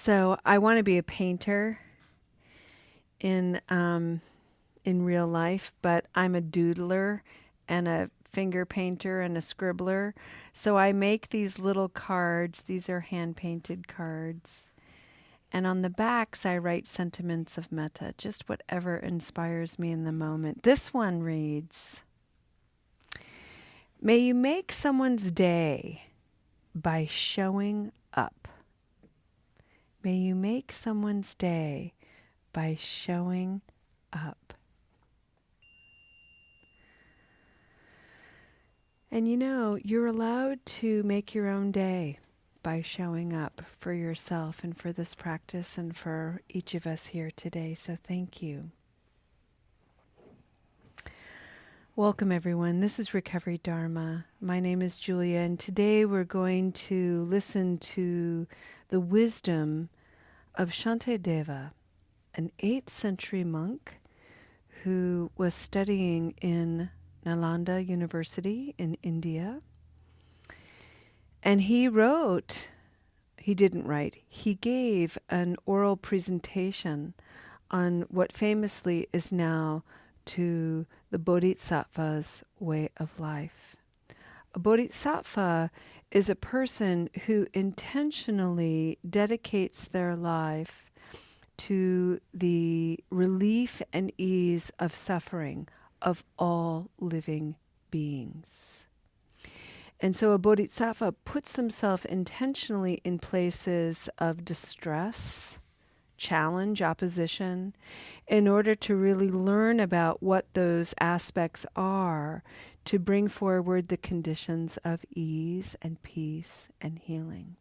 So I want to be a painter in real life, but I'm a doodler and a finger painter and a scribbler. So I make these little cards. These are hand painted cards. And on the backs, I write sentiments of metta, just whatever inspires me in the moment. This one reads, may you make someone's day by showing up. May you make someone's day by showing up. And you're allowed to make your own day by showing up for yourself and for this practice and for each of us here today. So thank you. Welcome, everyone. This is Recovery Dharma. My name is Julia, and today we're going to listen to the wisdom of Shantideva, an 8th century monk who was studying in Nalanda University in India. And he gave an oral presentation on what famously is now to the Bodhisattva's way of life. A Bodhisattva is a person who intentionally dedicates their life to the relief and ease of suffering of all living beings. And so a bodhisattva puts himself intentionally in places of distress, challenge, opposition, in order to really learn about what those aspects are to bring forward the conditions of ease and peace and healing.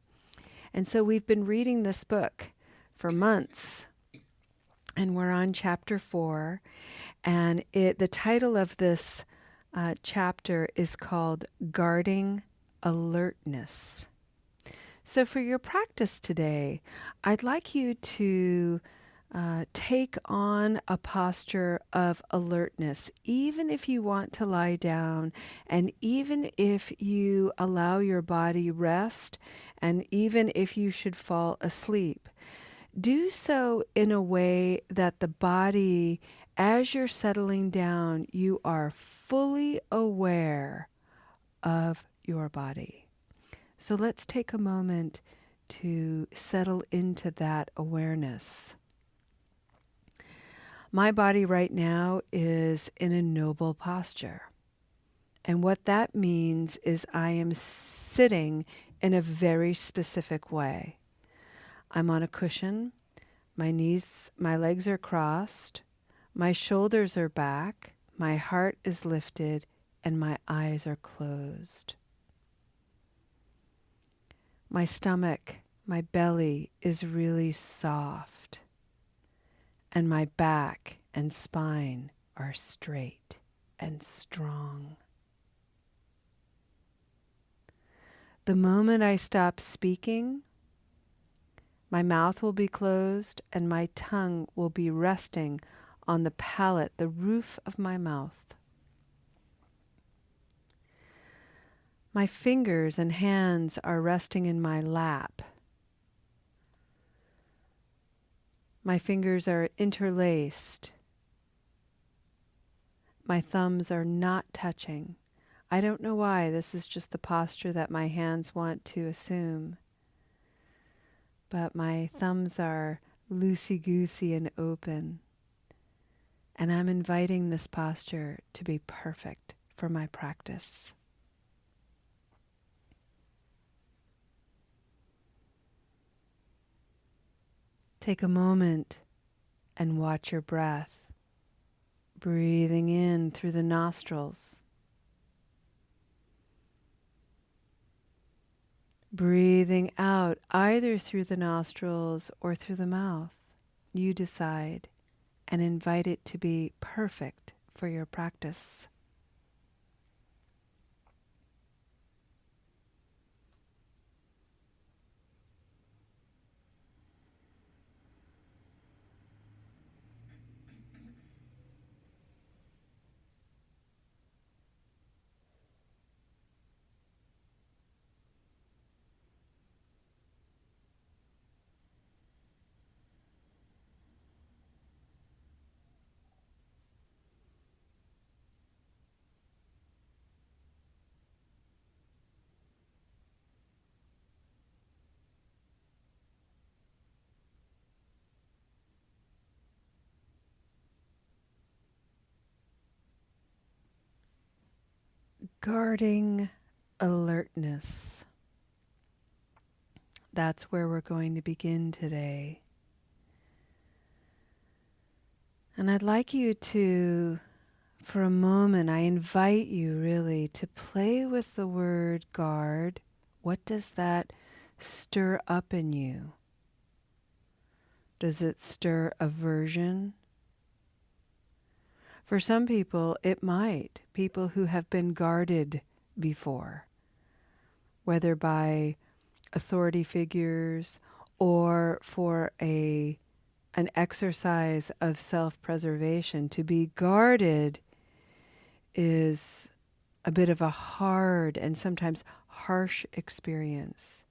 And so we've been reading this book for months, and we're on chapter 4, and the title of this chapter is called Guarding Alertness. So for your practice today, I'd like you to take on a posture of alertness, even if you want to lie down, and even if you allow your body rest, and even if you should fall asleep. Do so in a way that the body, as you're settling down, you are fully aware of your body. So let's take a moment to settle into that awareness. My body right now is in a noble posture. And what that means is I am sitting in a very specific way. I'm on a cushion, my legs are crossed, my shoulders are back, my heart is lifted, and my eyes are closed. My stomach, my belly is really soft, and my back and spine are straight and strong. The moment I stop speaking, my mouth will be closed and my tongue will be resting on the palate, the roof of my mouth. My fingers and hands are resting in my lap. My fingers are interlaced. My thumbs are not touching. I don't know why. This is just the posture that my hands want to assume. But my thumbs are loosey-goosey and open. And I'm inviting this posture to be perfect for my practice. Take a moment and watch your breath, breathing in through the nostrils, breathing out either through the nostrils or through the mouth. You decide, and invite it to be perfect for your practice. Guarding alertness. That's where we're going to begin today. And I'd like you to, for a moment, I invite you really to play with the word guard. What does that stir up in you? Does it stir aversion? For some people, it might. People who have been guarded before, whether by authority figures or for an exercise of self-preservation. To be guarded is a bit of a hard and sometimes harsh experience.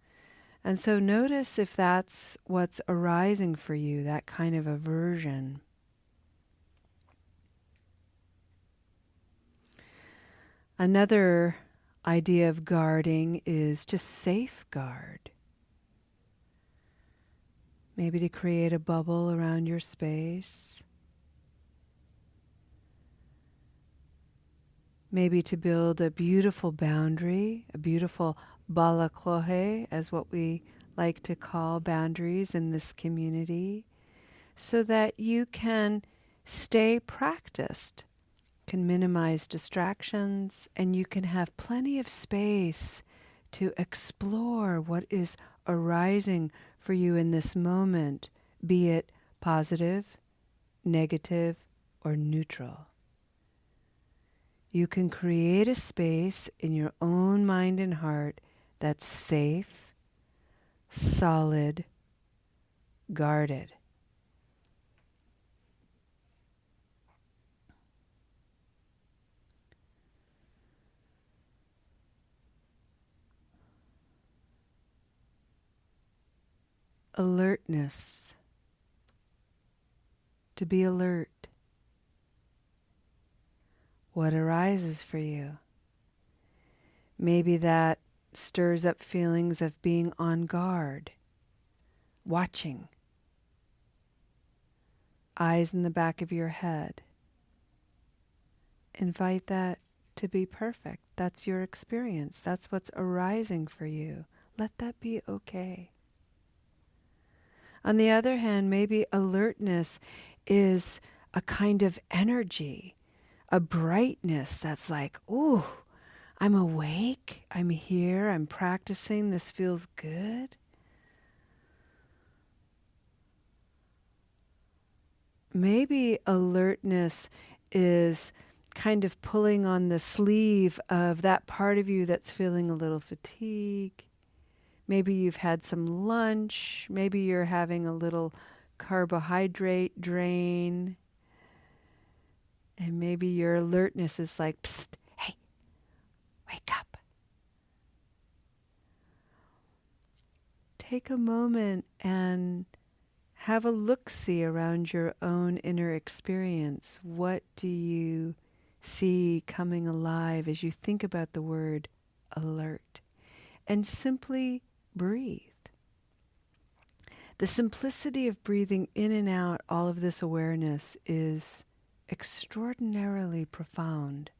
And so notice if that's what's arising for you, that kind of aversion. Another idea of guarding is to safeguard. Maybe to create a bubble around your space. Maybe to build a beautiful boundary, a beautiful balaklohe, as what we like to call boundaries in this community, so that you can stay practiced, can minimize distractions, and you can have plenty of space to explore what is arising for you in this moment, be it positive, negative, or neutral. You can create a space in your own mind and heart that's safe, solid, guarded. Alertness. To be alert. What arises for you? Maybe that stirs up feelings of being on guard, watching, eyes in the back of your head. Invite that to be perfect. That's your experience. That's what's arising for you. Let that be okay. On the other hand, maybe alertness is a kind of energy, a brightness that's like, ooh, I'm awake, I'm here, I'm practicing, this feels good. Maybe alertness is kind of pulling on the sleeve of that part of you that's feeling a little fatigue. Maybe you've had some lunch. Maybe you're having a little carbohydrate drain. And maybe your alertness is like, psst, hey, wake up. Take a moment and have a look-see around your own inner experience. What do you see coming alive as you think about the word alert? And simply breathe. The simplicity of breathing in and out all of this awareness is extraordinarily profound.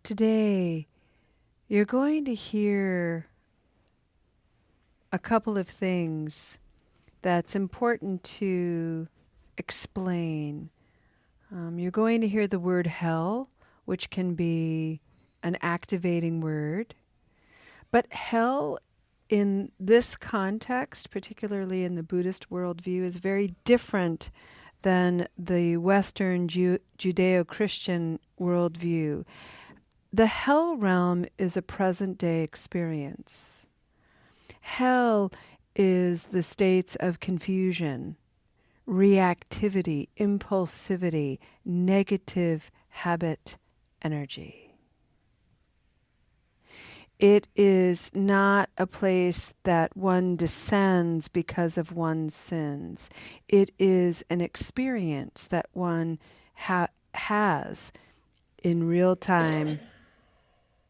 Today, you're going to hear a couple of things that's important to explain. You're going to hear the word hell, which can be an activating word. But hell in this context, particularly in the Buddhist worldview, is very different than the Western Judeo-Christian worldview. the hell realm is a present day experience. Hell is the states of confusion, reactivity, impulsivity, negative habit energy. It is not a place that one descends because of one's sins. It is an experience that one has in real time,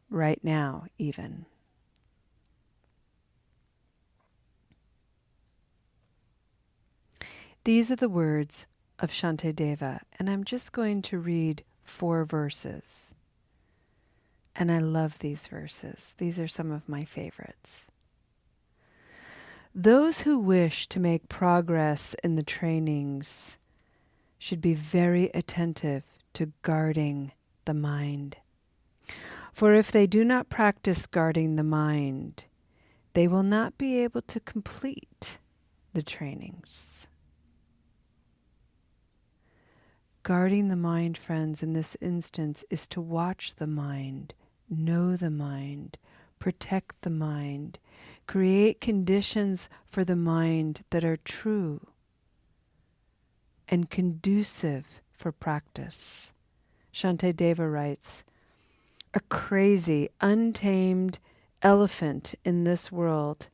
right now, even. These are the words of Shantideva, and I'm just going to read 4 verses. And I love these verses. These are some of my favorites. Those who wish to make progress in the trainings should be very attentive to guarding the mind. For if they do not practice guarding the mind, they will not be able to complete the trainings. Guarding the mind, friends, in this instance is to watch the mind, know the mind, protect the mind, create conditions for the mind that are true and conducive for practice. Shantideva writes, a crazy, untamed elephant in this world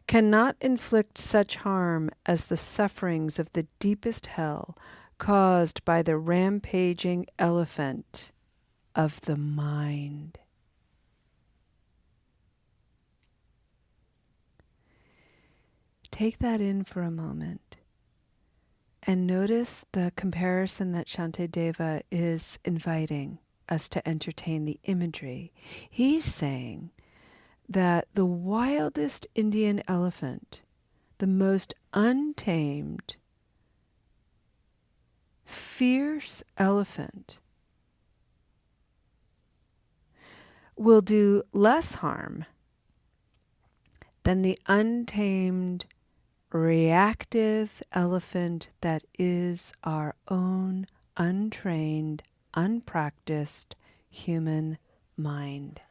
cannot inflict such harm as the sufferings of the deepest hell caused by the rampaging elephant of the mind. Take that in for a moment and notice the comparison that Shantideva is inviting us to entertain, the imagery. He's saying that the wildest Indian elephant, the most untamed, fierce elephant, will do less harm than the untamed, reactive elephant that is our own untrained, unpracticed human mind.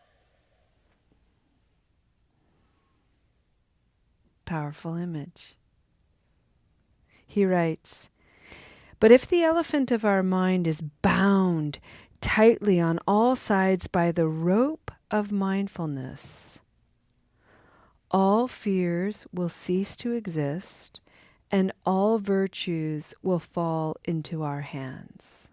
Powerful image. He writes, but if the elephant of our mind is bound tightly on all sides by the rope of mindfulness, all fears will cease to exist and all virtues will fall into our hands.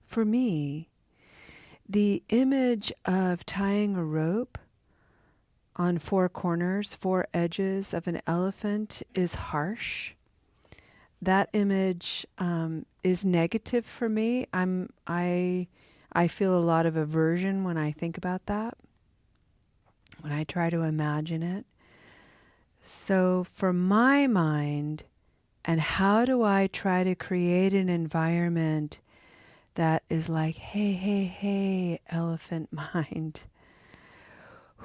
For me, the image of tying a rope on 4 corners, 4 edges of an elephant is harsh. That image is negative for me. I feel a lot of aversion when I think about that, when I try to imagine it. So for my mind, and how do I try to create an environment that is like, hey, hey, hey, elephant mind.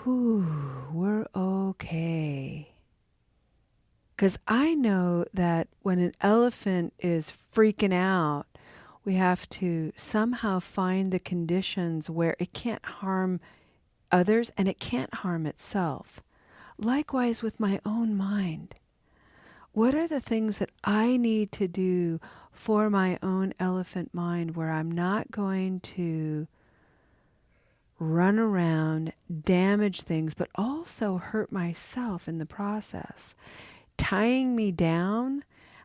We're okay. Because I know that when an elephant is freaking out, we have to somehow find the conditions where it can't harm others and it can't harm itself. Likewise with my own mind. What are the things that I need to do for my own elephant mind where I'm not going to run around, damage things, but also hurt myself in the process? Tying me down,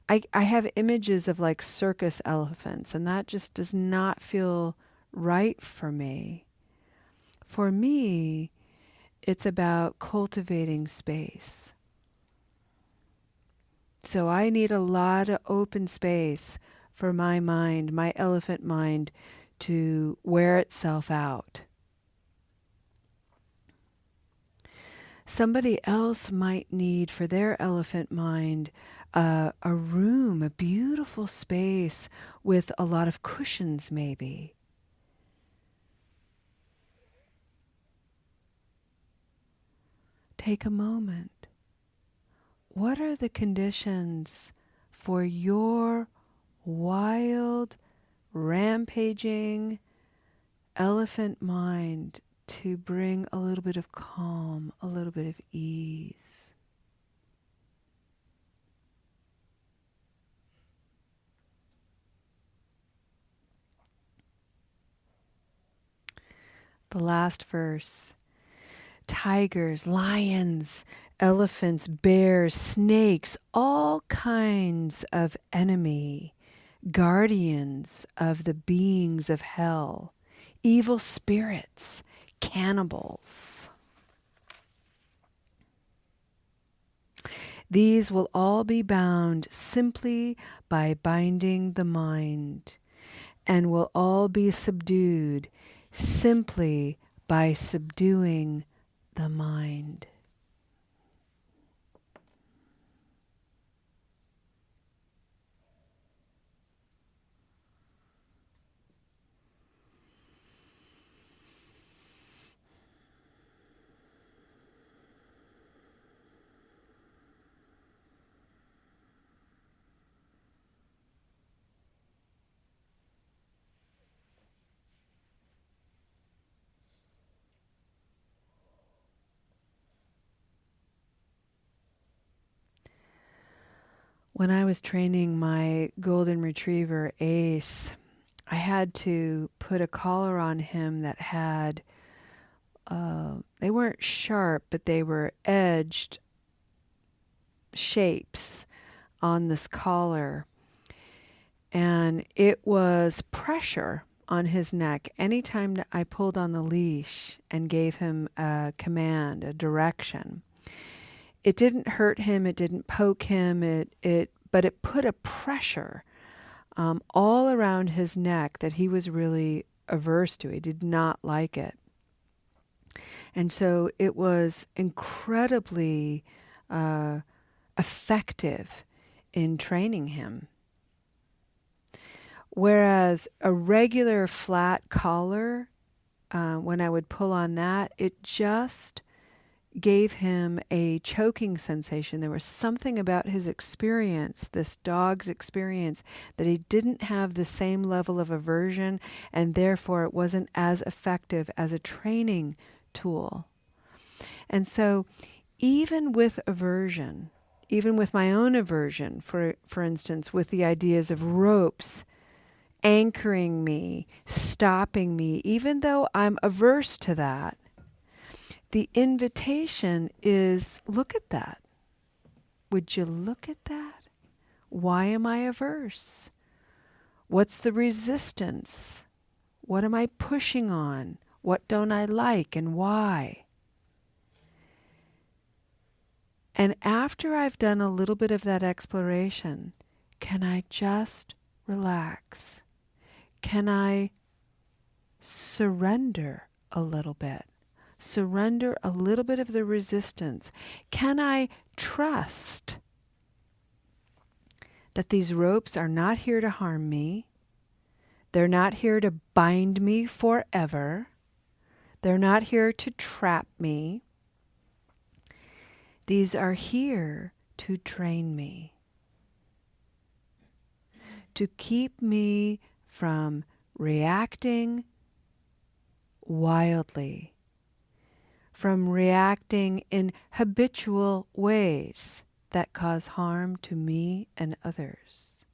I have images of like circus elephants, and that just does not feel right for me. For me, it's about cultivating space. So I need a lot of open space for my mind, my elephant mind, to wear itself out. Somebody else might need for their elephant mind a room, a beautiful space with a lot of cushions maybe. Take a moment. what are the conditions for your wild, rampaging elephant mind to bring a little bit of calm, a little bit of ease? The last verse. Tigers, lions, elephants, bears, snakes, all kinds of enemy, guardians of the beings of hell, evil spirits, cannibals. These will all be bound simply by binding the mind, and will all be subdued simply by subduing the mind. When I was training my golden retriever, Ace, I had to put a collar on him that had, they weren't sharp, but they were edged shapes on this collar. And it was pressure on his neck anytime that I pulled on the leash and gave him a command, a direction. It didn't hurt him, it didn't poke him, but it put a pressure all around his neck that he was really averse to. He did not like it. And so it was incredibly effective in training him. Whereas a regular flat collar, when I would pull on that, it just gave him a choking sensation. There was something about his experience, this dog's experience, that he didn't have the same level of aversion, and therefore it wasn't as effective as a training tool. And so even with aversion, even with my own aversion, for instance, with the ideas of ropes anchoring me, stopping me, even though I'm averse to that, the invitation is, look at that. Would you look at that? Why am I averse? What's the resistance? What am I pushing on? What don't I like and why? And after I've done a little bit of that exploration, can I just relax? Can I surrender a little bit? Surrender a little bit of the resistance? Can I trust that these ropes are not here to harm me? They're not here to bind me forever. They're not here to trap me. These are here to train me, to keep me from reacting wildly, from reacting in habitual ways that cause harm to me and others.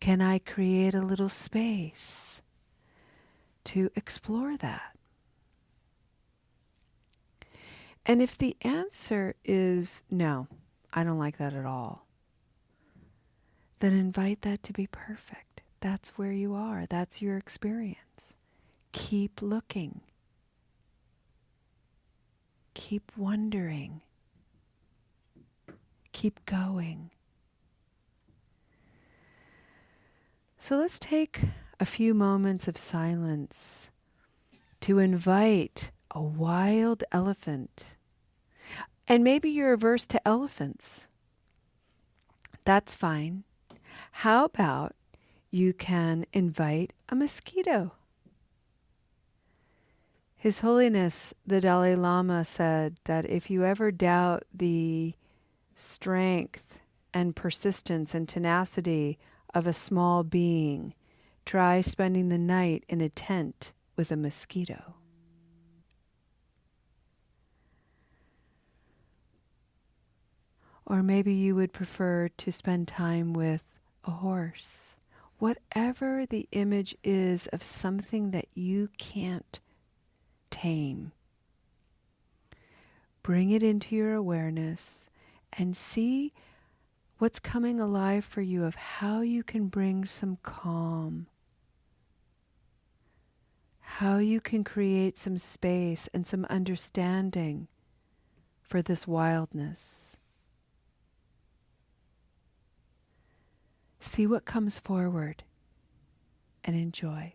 Can I create a little space to explore that? And if the answer is no, I don't like that at all, then invite that to be perfect. That's where you are. That's your experience. Keep looking. Keep wondering. Keep going. So let's take a few moments of silence to invite a wild elephant. And maybe you're averse to elephants. That's fine. How about you can invite a mosquito? His Holiness the Dalai Lama said that if you ever doubt the strength and persistence and tenacity of a small being, try spending the night in a tent with a mosquito. Or maybe you would prefer to spend time with a horse. Whatever the image is of something that you can't tame, bring it into your awareness and see what's coming alive for you of how you can bring some calm, how you can create some space and some understanding for this wildness. See what comes forward and enjoy.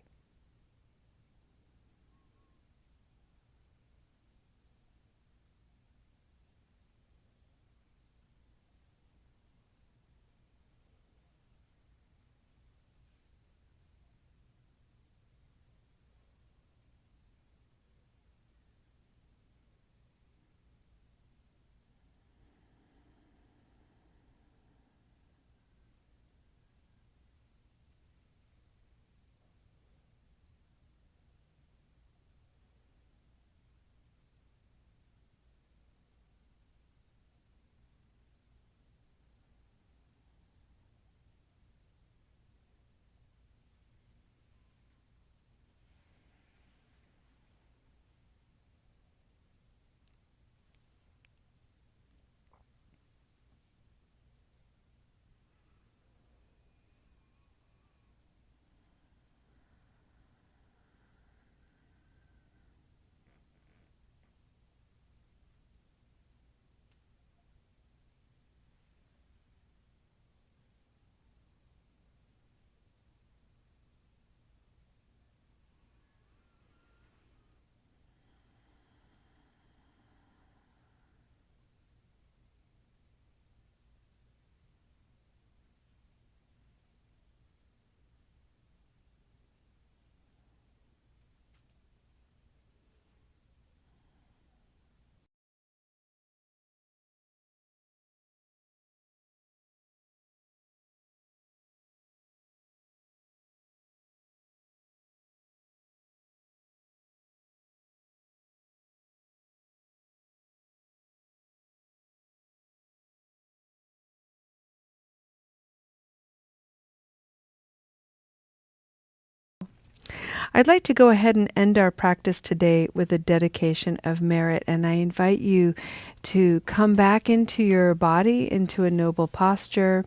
I'd like to go ahead and end our practice today with a dedication of merit, and I invite you to come back into your body, into a noble posture.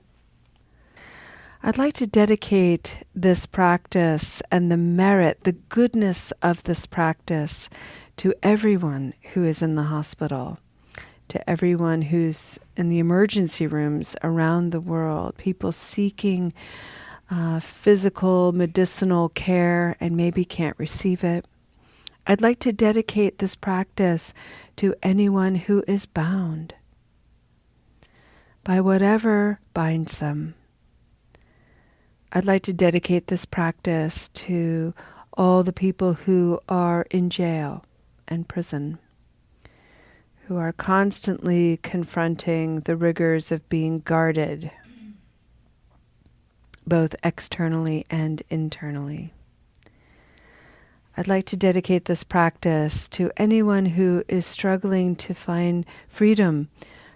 I'd like to dedicate this practice and the merit, the goodness of this practice to everyone who is in the hospital, to everyone who's in the emergency rooms around the world, people seeking physical, medicinal care and maybe can't receive it. I'd like to dedicate this practice to anyone who is bound by whatever binds them. I'd like to dedicate this practice to all the people who are in jail and prison, who are constantly confronting the rigors of being guarded, both externally and internally. I'd like to dedicate this practice to anyone who is struggling to find freedom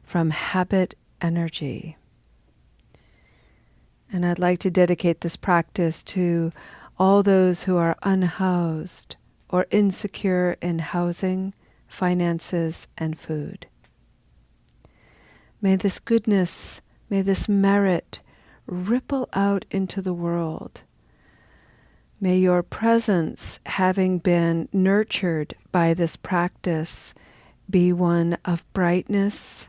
from habit energy. And I'd like to dedicate this practice to all those who are unhoused or insecure in housing, finances, and food. May this goodness, may this merit ripple out into the world. May your presence, having been nurtured by this practice, be one of brightness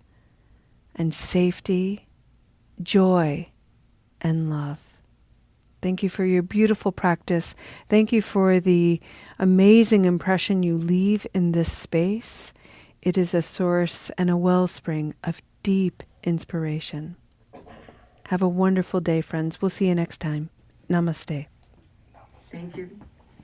and safety, joy, and love. Thank you for your beautiful practice. Thank you for the amazing impression you leave in this space. It is a source and a wellspring of deep inspiration. Have a wonderful day, friends. We'll see you next time. Namaste. Thank you.